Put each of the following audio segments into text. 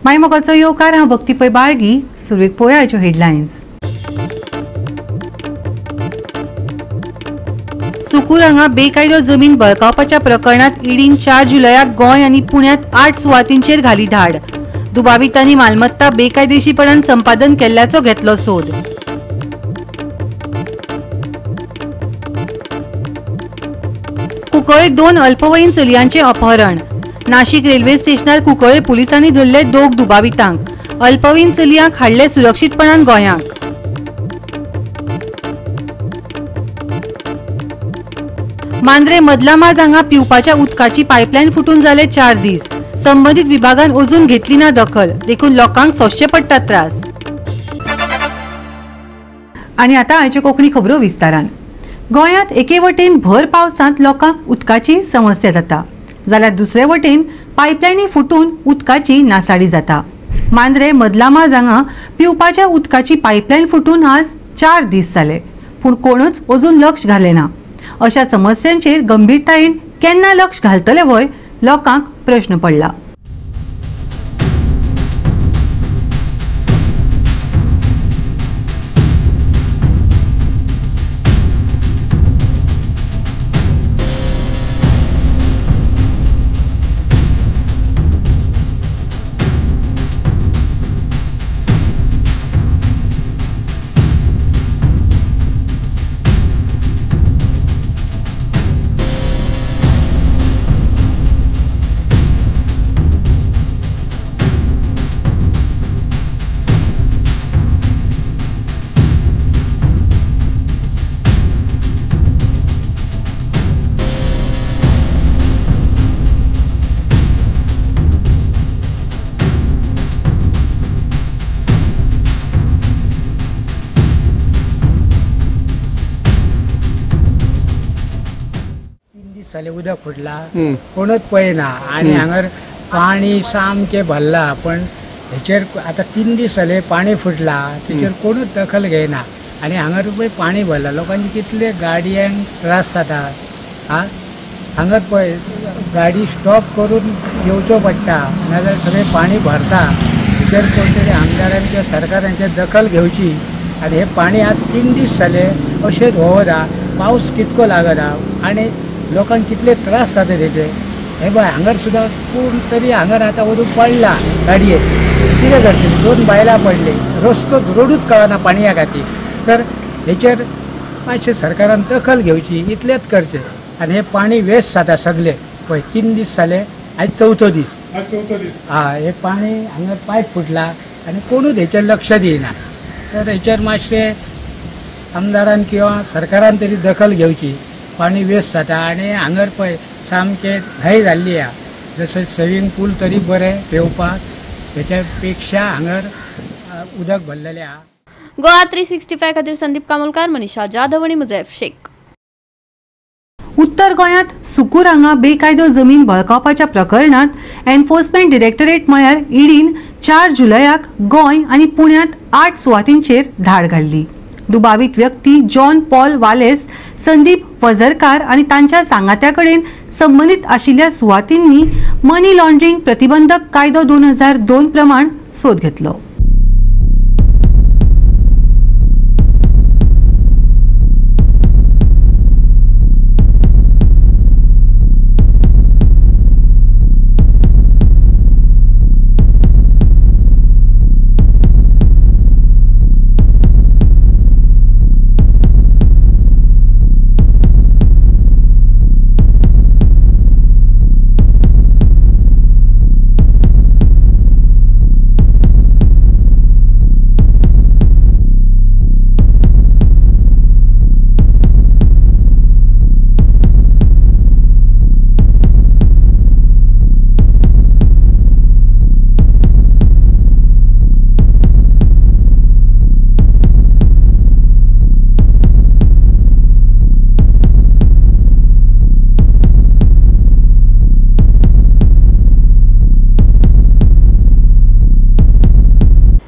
मायमोगाचो येवकार हांव भक्ती पै बाळगी. सुरवेक पळोवया हेडलायन्स. सुकूर हांगा बेकायदो जमीन बळकावपाच्या प्रकरणात ईडीन 4 जुलयाक गोंय आनी पुण्यात 8 सुवातींचेर घाली धाड. दुबावितांनी मालमत्ता बेकायदेशीरपणान संपादन केल्ल्याचो घेतलो सोद. कुंकळे 2 अल्पवयीन चलयांचे अपहरण. नाशिक रेल्वे स्टेशनार कुंकळे पुलिसांनी धरले 2 दुबावितांक. अल्पवयीन चलयांक हाडले सुरक्षीतपणान गोंयांक. मांद्रे मदलामाज हांगा पिवपाच्या उदकाची पायपलायन फुटून जाले 4 दीस. संबंधित विभागान अजून घेतली ना दखल, देखून लोकांक सोंसचे पडटात त्रास. आनी आतां आयच्यो कोंकणी खबरो विस्तारान. गोंयांत एके वटेन भर पावसांत लोकांक उदकाची समस्या जाता, जाल्यार दुसरे वटेन पायपलायनी फुटून उदकाची नासाडी जाता. मांद्रे मदलामाज हांगा पिवपाच्या उदकाची पायपलायन फुटून आज 4 दीस जाले, पूण कोणूच अजून लक्ष घालेना. अशा समस्यांचेर गंभीरतायेन केन्ना लक्ष घालतले वय, लोकांक प्रश्न पडला. साले उदक फुटला, कोणूच पळयना आनी हांगर पाणी सामकें भरला. पण हेचेर आतां 3 दीस जाले पाणी फुटला, तेचेर कोणूच दखल घेयना. आनी हांगर पळय पाणी भरला, लोकांनी कितले गाडयांक त्रास जाता. हांगर पळय गाडी स्टॉप करून येवचो पडटा, नाजाल्यार सगळें पाणी भरता. तेचेर कोण तरी आमदारांनी किंवा सरकारांचे दखल घेवची. आनी हे पाणी आज 3 दीस जाले अशेंच वता, पावस कितको लागना आनी लोकांक कितले त्रास जाता तेचे. हे पळय हांगर सुद्दां कोण तरी हांगर आतां वचून पडला गाडयेक, कितें करतली. 2 बायलां पडली, रोडूच कळना पाणया खातीर. तर हेचेर मातशें सरकारान दखल घेवची, इतलेंच करचें. आनी हे पाणी वेस्ट जाता सगळें. पळय 3 दीस जाले, आयज 4थो दीस. हे पाणी हांगर पायप फुटला आनी कोणूच हेचेर लक्ष दिना. तर हेचेर मातशें आमदारान किंवा सरकारान तरी दखल घेवची. पाणी वेस्ट जाता आनी हांगर पळय सामकें न्हंय जाल्ली आहा. जशें स्विमींग पूल तरी बरें पेंवपाक, हेच्या पेक्षा हांगर उदक भरलेलें आहा. गोवा 365 खातीर संदीप कामोलकार, मनीषा जाधव आनी मुजैफ शेख. उत्तर गोंयांत सुकूर हांगा बेकायदो जमीन बळकावपाच्या प्रकरणात एन्फोर्समेंट डायरेक्टरेट म्हळ्यार ईडीन 4 जुलयाक गोंय आनी पुण्यात 8 सुवातींचेर धाड घाल्ली. दुबावित व्यक्ती John Paul wireless, Sandeep Vazarkar आनी तांच्या सांगात्या कडेन संबंदीत आशिल्ल्या सुवातींनी मनी लॉन्ड्रिंग प्रतिबंधक कायदो 2002 प्रमाण सोद घेतलो.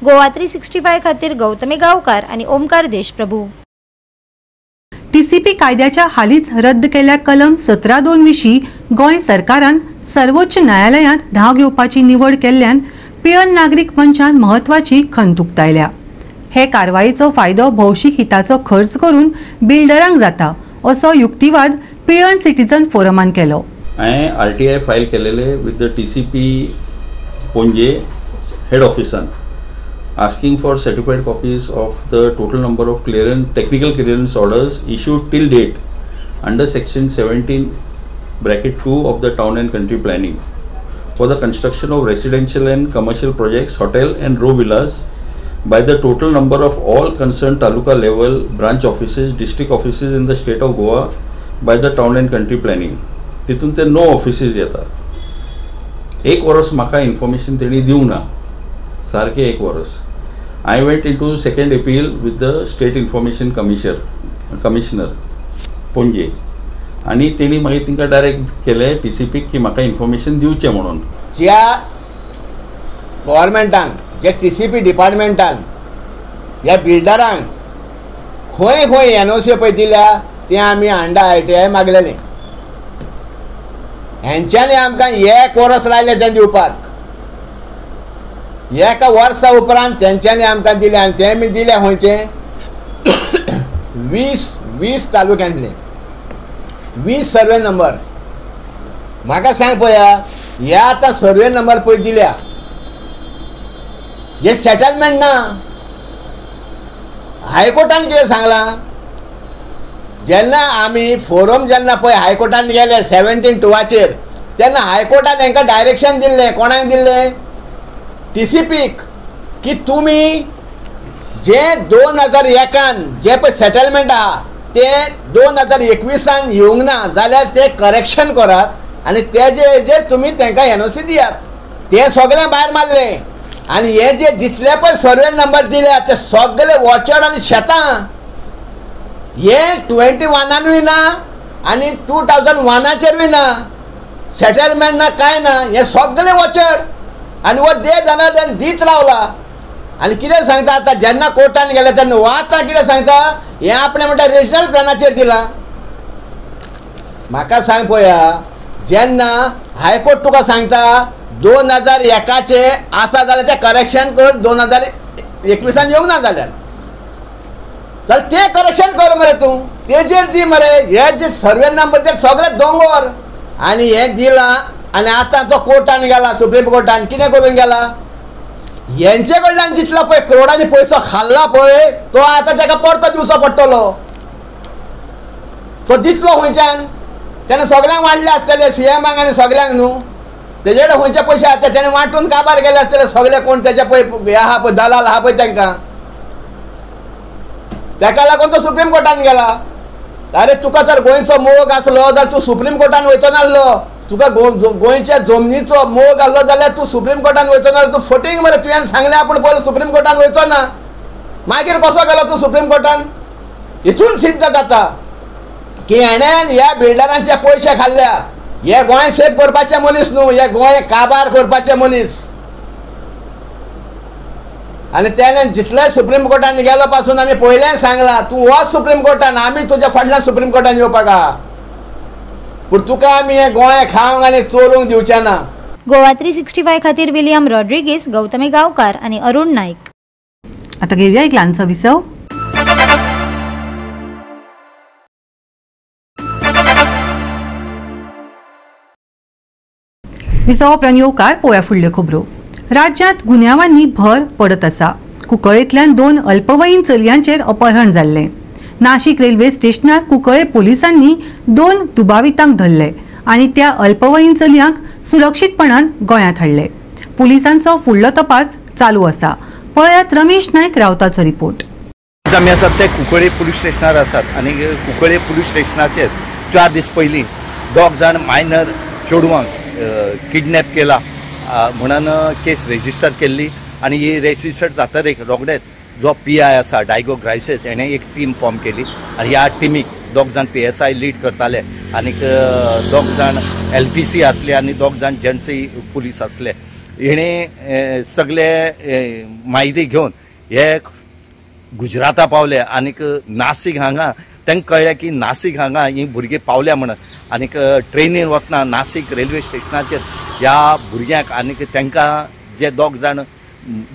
गोवा 365 खातीर गौतमी गांवकार आणि ओमकार देशप्रभू. टीसीपी कायद्याच्या हालीच रद्द केल्या कलम 17(2) विशीं गोंय सरकारान सर्वोच्च न्यायालयांत धाव घेवपाची निवड केल्ल्यान पियन नागरीक मंचान महत्वाची खंत उक्तायल्या। हे कारवायेचो फायदो भौशीक हिताचो खर्च करून बिल्डरांक जाता असो युक्तिवाद पियन सिटीजन फोरमान केलो। हांवें RTI फायल केलेले विथ द TCP पणजे हेड ऑफिसान asking for certified copies of the total number of technical clearance orders issued till date under section 17(2) of the Town and Country Planning for the construction of residential and commercial projects, hotel and row villas by the total number of all concerned taluka level branch offices, district offices in the state of Goa by the Town and Country Planning. तितून ते 9 offices येतात। 1 वर्स म्हाका information तेणी दिवना, सारखे 1 वर्स। I went into second appeal with the state information commissioner पणजे आणि तेणी मागीर तिंका डायरेक्ट केले TCP की म्हाका इन्फॉर्मेशन दिवचे म्हणून। ज्या गव्हर्मेंटान जे TCP डिपार्टमेंटान ह्या बिल्डरांक खंय खंय NOC पळय दिल्या ते आमी हांडा RTI मागलेले। हेंच्यांनी आमकां 1 वर्स लायले तें दिवपाक। 1 वर्सा उपरांत तेंच्यांनी आमकां दिले आनी ते मी दिले खंयचे 20 तालुक्यांतले 20 सर्वे नंबर। म्हाका सांग पळया, हे आतां सर्वे नंबर पळय दिल्या हे सेटलमेंट ना। हायकोर्टान कितें सांगलां, जेन्ना आमी फोरम जेन्ना पळय हायकोर्टान गेले 17(2) तेन्ना हायकोर्टान तांकां डायरेक्शन दिल्लें, कोणाक दिल्लें TCPक, की तुमी जे 2001 जे पळय सेटलमेंट आहा ते 2021 येवंक ना जाल्यार ते करेक्शन करात आनी तेजे हेजेर तुमी तांकां NOC दियात। ते सगळें भायर मारलें आनी हे जे जितले पळय सर्वे नंबर दिल्या ते सगळे वॉचर्ड आनी शेतां। हे 21 ना आनी 2001 ना, सेटलमेंट ना काय ना, हे सगळे वॉचर्ड आनी वो दे धनादन दीत रावला। आनी कितें सांगता आतां, जेन्ना कोर्टान गेले तेन्ना वो आतां कितें सांगता, हे आपणे म्हणटा रिजनल प्लॅनाचेर दिलां। म्हाका सांग पळया, जेन्ना हायकोर्ट तुका सांगता 2001 आसा जाल्यार ते करेक्शन कर, 2021 येवंक ना जाल्यार ते करेक्शन कर मरे तूं, तेजेर दी मरे। हे जे सर्वे नंबर ते सगळे दोंगर आनी हे दिलां आनी आतां तो कोर्टान गेला, सुप्रीम कोर्टान कितें करून गेला, हेंचे कडल्यान जितलो पळय करोडांनी पयसो खाल्ला पळय तो आतां ताका परतो दिवचो पडटलो। तो दितलो खंयच्यान, तेणें सगळ्यांक वाडले आसतले, CMाक आनी सगळ्यांक न्हू, तेजे कडेन खंयचे पयशे आसता, तेणें वांटून काबार केले आसतले सगळे कोण तेजे पळय हे आहा पळय दलाल आहा पळय तांकां। ताका लागून तो सुप्रीम कोर्टान गेला। अरे तुका जर गोंयचो मोग आसलो जाल्यार तूं सुप्रीम कोर्टान वयचो नासलो, तुका गोंयच्या जमनीचो मोग आसलो जाल्यार तूं सुप्रीम कोर्टान वयचो ना। तूं फटींग मरे, तुवें सांगलें आपूण पयलीं सुप्रीम कोर्टान वयचो ना, मागीर कसो गेलो तूं सुप्रीम कोर्टान। हितून सिद्ध जाता की हेणेन ह्या बिल्डरांचे पयशे खाल्ल्या। हे गोंय सेफ करपाचे मनीस न्हू, हे गोंय काबार करपाचे मनीस। आनी तेणें जितले सुप्रीम कोर्टान गेलो पासून आमी पयलें सांगलां, तूं वच सुप्रीम कोर्टान, आमी तुज्या फाटल्यान सुप्रीम कोर्टान येवपाक आहा, पूण तुका आमी हें गोंय खावंक आनी चोरूंक दिवचें ना। गोवा 365 खातीर विलियम रॉड्रिगीस, गौतमी गांवकार आनी अरुण नाईक। आता घेऊया एक ल्हानसो विसव। विसवांतल्यान येवकार पळोवया फुडल्यो खबरो। राज्यांत गुन्यांवांनी भर पडत आसा। कुंकळेंतल्यान 2 अल्पवयीन चलयांचेर अपहरण जाल्लें। नाशिक रेल्वे स्टेशनार कुंकळे पोलिसांनी 2 दुबावितांक धरले आनी त्या अल्पवयीन चलयांक सुरक्षीतपणान गोंयांत हाडले। पुलिसांचो फुडलो तपास चालू आसा। पळयात रमेश नायक रावताचो रिपोर्ट। आमी आसात ते कुंकळे पुलीस स्टेशनार आसात आनी कुंकळे पुलीस स्टेशनाचेर 4 दीस पयलीं 2 जाण मायनर चेडवांक किडनॅप केला म्हणून केस रेजिस्टर केल्ली आनी ही रेजिस्टर जातकीर रोखडेच जो PI आसा डायगो ग्रायसेस हेणें एक टीम फॉर्म केली आनी ह्या टिमीक 2 जाण PSI लीड करताले आनी 2 जाण LPC आसले आनी 2 जाण जेन्सी पुलीस आसले। हेणें सगळे म्हायती घेवन हे गुजराता पावले आनीक नासीक हांगा तांकां कळ्ळें की नासीक हांगा ही भुरगीं पावल्या म्हणून आनीक ट्रेनीन वतना नासीक रेल्वे स्टेशनाचेर ह्या भुरग्यांक आनीक तांकां जे दोग जाण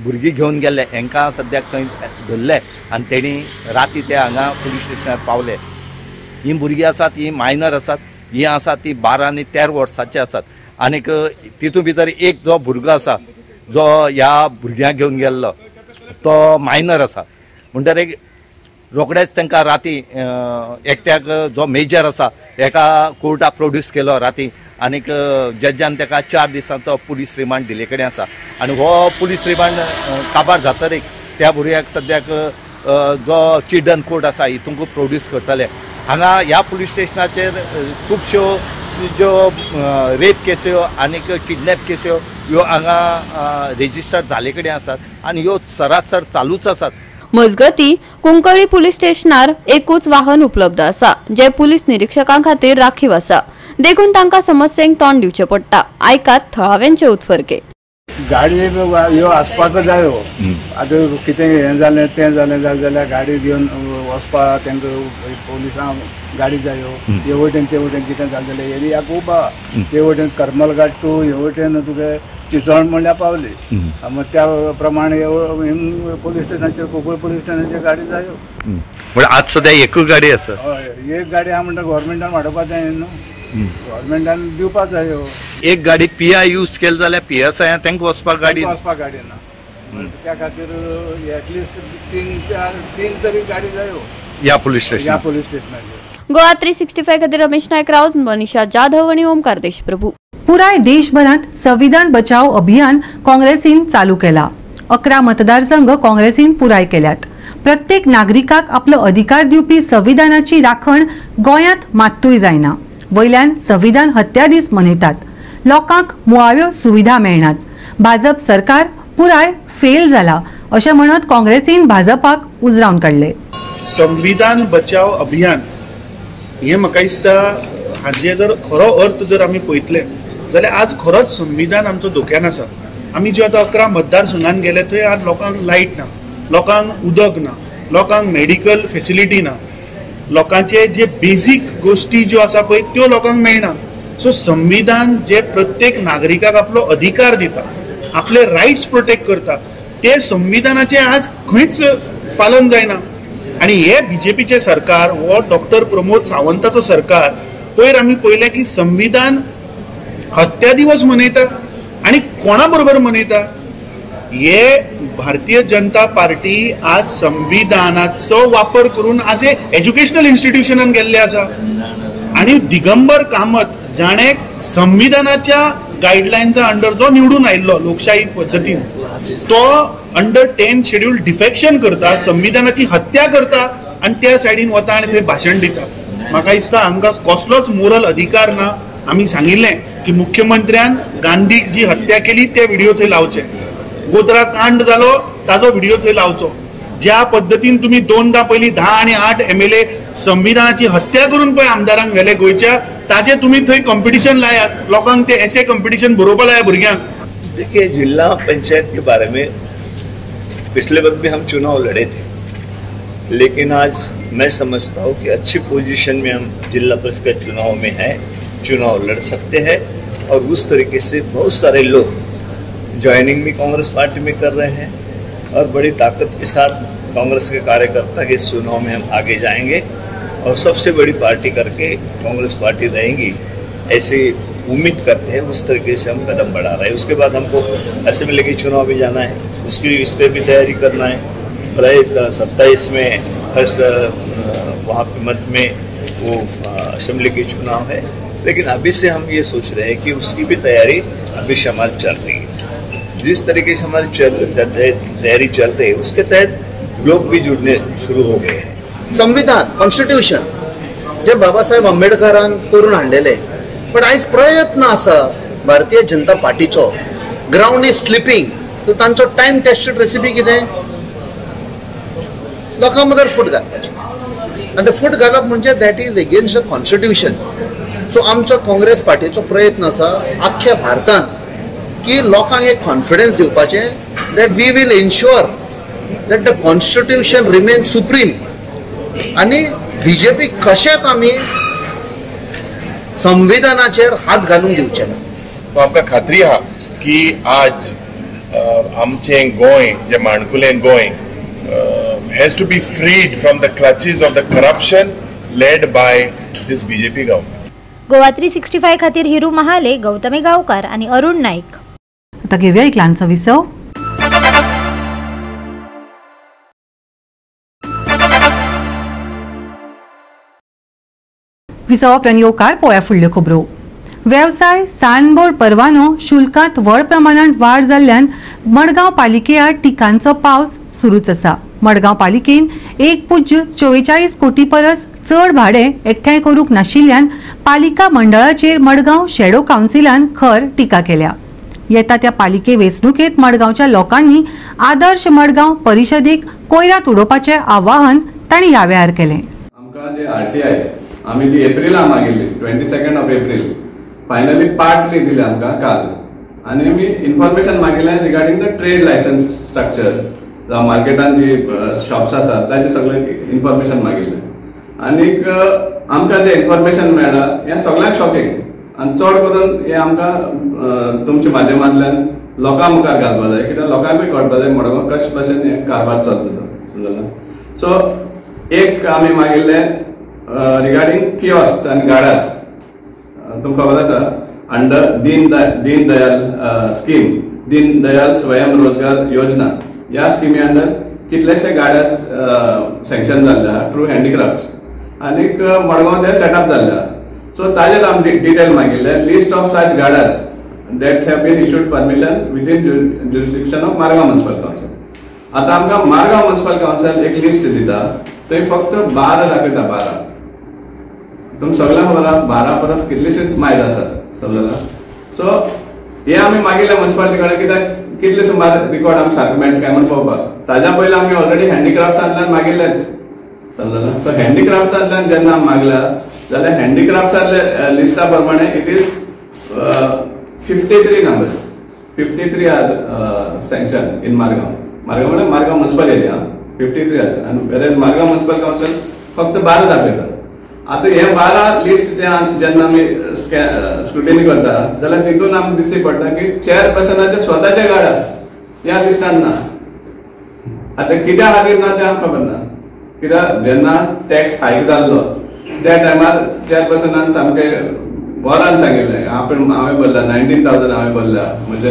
भुरगीं घेवन गेल्ले हांकां सद्याक थंय धरले आनी तेणी राती ते हांगा पुलीस स्टेशनार पावले. हीं भुरगीं आसात हीं मायनर आसात, हीं आसात ती 12 आनी 13 वर्सांचे आसात. आनीक तितून भितर एक जो भुरगो आसा जो ह्या भुरग्यांक घेवन गेल्लो तो मायनर आसा. म्हणटकीर रोखडेच तांकां राती एकट्याक जो मेजर आसा हेका कोर्टाक प्रोड्यूस केलो राती आनीक जजान ताका 4 दिसांचो पुलीस रिमांड दिले कडेन आसा. आनी हो पुलीस रिमांड काबार जातरीक त्या भुरग्याक सद्याक जो चिल्ड्रन कोर्ट आसा हितूंक प्रोड्यूस करतले. हांगा ह्या पुलीस स्टेशनाचेर खुबश्यो ज्यो रेप केस्यो आनीक किडनॅप केस्यो ह्यो हांगा रेजिस्टर जाले कडेन आसात आनी ह्यो सरासर चालूच आसात. मजगती कुंकळी पुलीस स्टेशनार एकूच वाहन उपलब्ध आसा जे पुलीस निरीक्षकां खातीर राखीव आसा. देखून तांकां समस्यांक तोंड दिवचें पडटा. आयकात थळाव्यांचे उतफर्के. गाडी ह्यो आसपाक जायो. आतां कितें हें जालें तें जालें जाल्यार गाडी घेवन वचपाक तांकां पोलिसां गाडी जायो. हे वटेन ते वटेन कितें जालें जाल्यार एरिया खूब आहा. ते वटेन करमलघाट टू हे वटेन तुका चिंचोण म्हणल्यार पावली. मग त्या प्रमाणे पोलीस स्टेशनाचेर कोंकळ पोलीस स्टेशनाचेर गाडी जायो. म्हणजे आज सद्या एकूच गाडी आसा. हय एक गाडी आहा म्हणटा गव्हर्मेंटान वाडोवपाक जाय न्हू. गव्हर्मेंटान दिवपाक जाय. एक गाडी PI यूज केली जाल्यार PSI तांकां वचपाक गाडी ना. त्या खातीर एटलिस्ट 3 तरी गाडी जायो ह्या पुलीस स्टेशनाचेर. गोवा 365 खातीर रमेश नायक रावत, मनीषा जाधव आणि ओमकार देशप्रभू. पुराय देशभरात संविधान बचाव अभियान काँग्रेसीन चालू केला. 11 मतदारसंघ काँग्रेसीन पुराय केल्यात. प्रत्येक नागरिकाक आपलो अधिकार दिवपी संविधानाची राखण गोंयांत मात्तूय जायना. वयल्यान संविधान हत्या दीस मनयतात. लोकांक मुळाव्यो सुविधा मेळनात. भाजप सरकार पुराय फेल जाला अशें म्हणत काँग्रेसीन भाजपाक उजरावन काडले. संविधान बचाव अभियान हे म्हाका दिसता हाजे जर खरो अर्थ जर आमी पळयतले जाल्यार आज खरोच संविधान आमचो धोक्यान आसा. आमी जे आतां 11 मतदारसंघान गेले थंय आज लोकांक लायट ना, लोकांक उदक ना, लोकांक मेडिकल फेसिलिटी ना, लोकांचे जे बेसिक गोष्टी ज्यो आसा पळय त्यो लोकांक मेळना. सो संविधान जे प्रत्येक नागरिकाक आपलो अधिकार दिता, आपले रायट्स प्रोटेक्ट करता, ते संविधानाचे आज खंयच पालन जायना. आणि हे बीजेपीचे सरकार हो डॉक्टर प्रमोद सावंताचो सरकार पयर आमी पळयलें की संविधान हत्या दिवस मनयता आणि कोणा बरोबर मनयता. हे भारतीय जनता पार्टी आज संविधानाचो वापर करून आज एज्युकेशनल इन्स्टिट्यूशनान गेल्ले आसा. आणि दिगंबर कामत जाणे संविधानाच्या गायडलायन्सा अंडर जो निवडून आयिल्लो लोकशाही पद्दतीन तो अंडर 10 शेड्यूल डिफेक्शन करता, संविधानाची हत्या करता आणि त्या सायडीन वता आणि थंय भाशण दिता. म्हाका दिसता हांगा कसलोच मोरल अधिकार ना. आमी सांगिल्लें की मुख्यमंत्र्यान गांधीक जी हत्या केली ते व्हिडिओ थंय लावचे. गोधरा कांड जालो ताजो व्हिडिओ थंय लावचो. ज्या पद्दतीन तुम्ही 2दा पयलीं 10 आणि 8 MLA संविधानाची हत्या करून पळय आमदारांक गेले गोंयच्या ताजे तुम्ही थंय कॉम्पिटिशन लायात. लोकांक ते ऐसे कॉम्पिटिशन बरोवपा लाया भुरग्यांक. देखिए जिला पंचायत के बारे में पिछले वक्त भी हम चुनाव लड़े थे, लेकिन आज मैं समझता हूँ कि अच्छी पोजीशन में हम जिला परिषद के चुनाव में हैं, चुनाव लड़ सकते हैं. और उस तरीके से बहुत सारे लोग ज्वाइनिंग भी कांग्रेस पार्टी में कर रहे हैं और बड़ी ताकत के साथ कांग्रेस के कार्यकर्ता के इस चुनाव में हम आगे जाएंगे और सबसे बड़ी पार्टी करके कांग्रेस पार्टी रहेंगी ऐसे उम्मीद करते हैं. उस तरीके से हम कदम बढ़ा रहे हैं. उसके बाद हमको असेंबली के चुनाव भी जाना है, उसकी भी तैयारी करना है. 27 में फर्स्ट वहाँ पे मध्य में वो असेंबली के चुनाव है, लेकिन अभी से हम ये सोच रहे हैं कि उसकी भी तैयारी अभी से हमारी चल रही है. जिस तरीके से हमारी तैयारी चल रही है उसके तहत लोग भी जुड़ने शुरू हो गए हैं. संविधान कॉन्स्टिट्यूशन जे बाबासाहेब आंबेडकरान करून हाडलेले, पण आयज प्रयत्न आसा Bharatiya Janata पार्टीचो ground is slipping. So तांचो टायम टेस्टेड रेसिपी कितें लोकां मदर फूट घालपाचें आनी ते फूट घालप म्हणजे that is against the constitution. So आमचो काँग्रेस पार्टीचो प्रयत्न आसा आख्ख्या भारतान की लोकांक एक कॉन्फिडन्स दिवपाचें that we will ensure that the constitution remain supreme. आणि बीजेपी कशेंच आमी संविधानाचेर हात घालूंक दिवचे ना. तो आमकां खात्री आहा की आज आमचें गोंय जे माणकुलें Goa has to be freed from the clutches of the corruption led by this BJP government. Goa 365 खातीर हिरू महाले, गौतमी गावकार आणि अरुण नाईक. आता घेऊया एक लहानसो विसव. विसवांतल्यान येवकार पळोवया फुडल्यो खबरो. व्यवसाय साणबोड परवानो शुल्कांत व्हड प्रमाणांत वाड जाल्ल्यान मडगांव पालिके आड टिकांचो पावस सुरूच आसा. मडगांव पालिकेन 1.44 कोटी परस चड भाडे एकठांय करूंक नाशिल्ल्यान पालिका मंडळाचेर मडगांव शॅडो कावन्सिलान खर टिका केल्या. येता त्या पालिके वेंचणुकेंत मडगांवच्या लोकांनी आदर्श मडगांव परिशदेक कोयरात उडोवपाचें आवाहन तांणी ह्या वेळार केलें. आमकां जे RTI आमी जी एप्रिलांत मागिल्ली 22 ऑफ एप्रिल फायनली पार्टली दिले आमकां काल. आनी आमी इन्फॉर्मेशन मागिल्लें regarding the trade licence structure जावं मार्केटान जी शॉप्स आसात ताजें सगळें इन्फॉर्मेशन मागिल्लें. आनीक आमकां जें इन्फॉर्मेशन मेळ्ळां हें सगळ्यांक शॉकिंग. आनी चड करून हें आमकां तुमच्या माध्यमांतल्यान लोकां मुखार घालपा जाय, कित्याक लोकांकूय कळपा जाय मडगांव कशे भशेन हें कारभार चलता. सो एक आमी मागिल्लें रिगार्डिंग कियोस्क आनी गाड्यास. तुमकां खबर आसा अंडर दीन दयाल स्कीम, दीन दयाल स्वयं रोजगार योजना, ह्या स्किमी अंडर कितलेशे गाड्यास सँक्शन जाल्ले थ्रू हँडीक्राफ्ट्स आनीक मडगांव ते सेटअप जाल्ले. सो ताजेर आमी डिटेल मागिल्ले लिस्ट ऑफ सच गाड्यास that have been issued permission within jurisdiction of Margaon Municipal Council. आता आमकां Margaon Municipal Council एक लिस्ट दिता, थंय फक्त 12 दाखयता. 12 तुमकां सगळ्यांक खबर आसा 12 परस कितलेशेच मायज आसात, समजला. सो हे आमी मागिल्ले म्युनिसिपालिटी कडेन, कित्याक कितले सुमार रिकॉर्ड आमी सारको मेळटा काय म्हण पळोवपाक. ताज्या पयलीं आमी ऑलरेडी हँडीक्राफ्ट्सांतल्यान मागिल्लेच, समजला. सो हँडीक्राफ्ट्सांतल्यान जेन्ना आमी मागल्या जाल्यार हँडीक्राफ्ट्सांतल्या लिस्टा प्रमाणे it is 53 numbers. 53 are sanctioned in Margaon. Margaon म्हणजे Margaon municipal area. 53 are. And whereas Margaon municipal council फक्त 12 दाखयता. आता हे 12 लिस्ट जेन्ना आमी स्क्रुटिनी करता जाल्यार तितून आमकां दिश्टी पडटा की चेअरपर्सनाचे स्वताचे गाड्या ह्या लिस्टान ना. आता कित्या खातीर ना तें आमकां खबर ना. कित्याक जेन्ना टॅक्स हायक जाल्लो त्या टायमार चेअरपर्सनान सामकें वरान सांगिल्लें हांवें भरला 19,000 हांवें भरला म्हणजे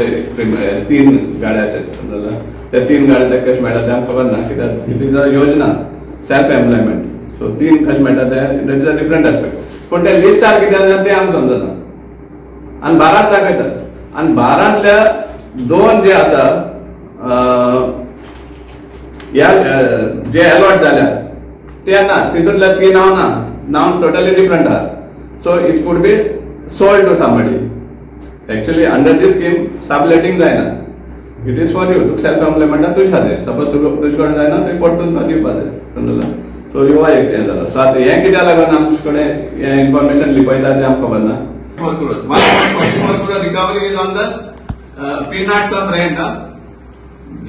3 गाड्याचे, समजला. त्या 3 गाड्याचे कशें मेळटा तें आमकां खबर ना, कित्याक इट इज अ योजना सेल्फ एम्प्लॉयमेंट. सो 3 कशें मेळटा तें it is a different aspect. पूण ते लिस्टार कितें जाता तें आमकां समजना. आनी 12 दाखयतात. आनी 12तल्या 2 जे आसा ह्या जे अलॉट जाल्या ते ना, तितूंतल्या 3 नांव टोटली डिफरंट आहा. So it could be sold to somebody. Actually, under this scheme, subletting जायना. It is for you. Tuka self employment तुझ्या खातीर. Suppose तुजे कडेन जायना ते परतून दिवपा जाय, समजला. सो ह्यो एक हें जालो. सो आतां हें कित्याक लागून आमचे कडेन हें इन्फॉर्मेशन लिपयता तें आमकां खबर ना. 4 crores. 1.44 crore recovery is on the peanuts of rent.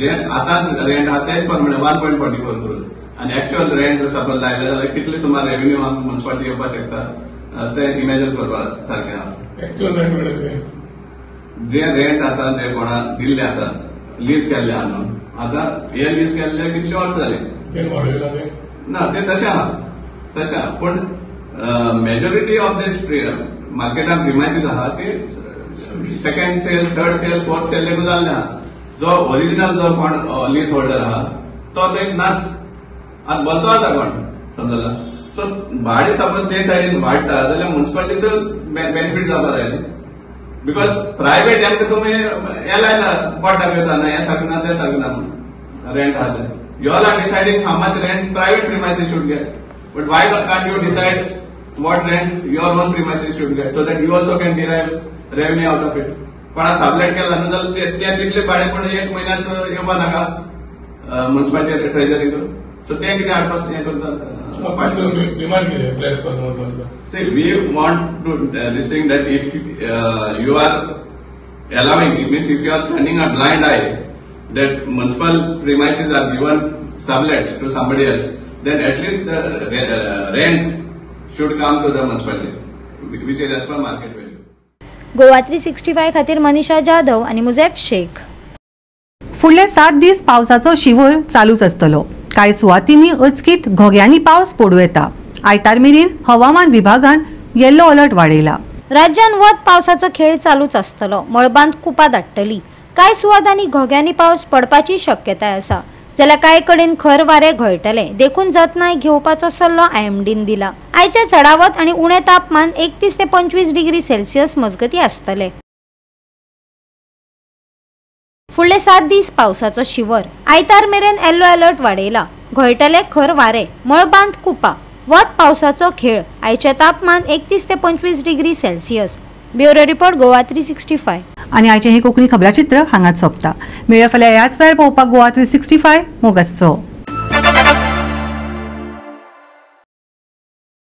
जे आतां रेंट आहा तेच प्रमाणे 1.44 crores. आनी एक्चुअल रेंट सपोज लायले जाल्यार कितले सुमार रेव्हेन्यू आमकां म्युनिसिपालिटी येवपाक शकता ते इमॅजिन करपाक सारकें आहा. एक्चुअल रेंट जे रेंट आतां जे कोणा दिल्ले आसा लीज केल्ले आहा न्हू, आतां हे लीज केल्ले कितले वर्स जाली ना ते तशें आहा तशें आहा. पूण मेजॉरिटी ऑफ दीस मार्केटान प्रिमायसीस आहा ते second cell, third cell, fourth cell लेगून जाल्ले आहा. जो ओरिजिनल जो कोण लीज होल्डर आहा तो थंय नाच. आतां बसलो आसा कोण, समजला. सो भाडे सपोज ते सायडीन वाडटा जाल्यार म्युनिसिपालिटीचो बेनिफीट जावपा जाय. बिकॉज प्रायवेट हेंका तुमी हे लायला पोट दाखयता ना हें सारकें ना तें सारकें ना रेंट आहा तें. You all are deciding how much rent private premises should get. But why can't you decide what rent your own premises should get so that you also can derive revenue out of it. कोणा sublet केला न्हू जाल्यार ते तितले भाडे पण 1 म्हयन्याचो येवपा नाका म्युनिसिपालिटी ट्रेजरीक. सो ते कितें हाडपास हें करतात. See, we want to this thing that if you are allowing, it means if you are turning a blind eye that municipal premises are given sublet to somebody else, then at least the rent should come to the municipality, which is as per market value. Goa 365 खातीर मनीषा जाधव आणि मुझैफ शेख. फुडले 7 दीस पावसाचो शिवर चालूच आसतलो. कांय सुवातींनी अचकीत घोग्यांनी पावस पडूं येता. आयतार मेरेन हवामान विभागान येल्लो अलर्ट वाडयला. राज्यात वत पावसाचो खेळ चालूच आसतलो. मळबांत कुपां धाडटली. कांय सुवातांनी घोग्यांनी पावस पडपाची शक्यताय आसा. जाल्यार कांय कडेन खर वारें घोळटले. देखून जतनाय घेवपाचो सल्लो आयएमडीन दिला. आयचे चडावत आनी उणें तापमान 31 ते 25 डिग्री सेल्सियस मजगती आसतले. फुडले 7 दीस पावसाचो शिवर. आयतार मेरेन येल्लो अलर्ट वाडयला. घोळटले खर वारें. मळबांत कुपां. वत पावसाचो खेळ. आयचे तापमान 31 ते 25 degree Celsius. Bureau report Goa 365. आणि आयचे हे कोंकणी खबराचित्र हांगाच सोंपता. मेळ्या फाल्यां ह्याच वेळार पळोवपाक गोवा 365 मोग आसचो.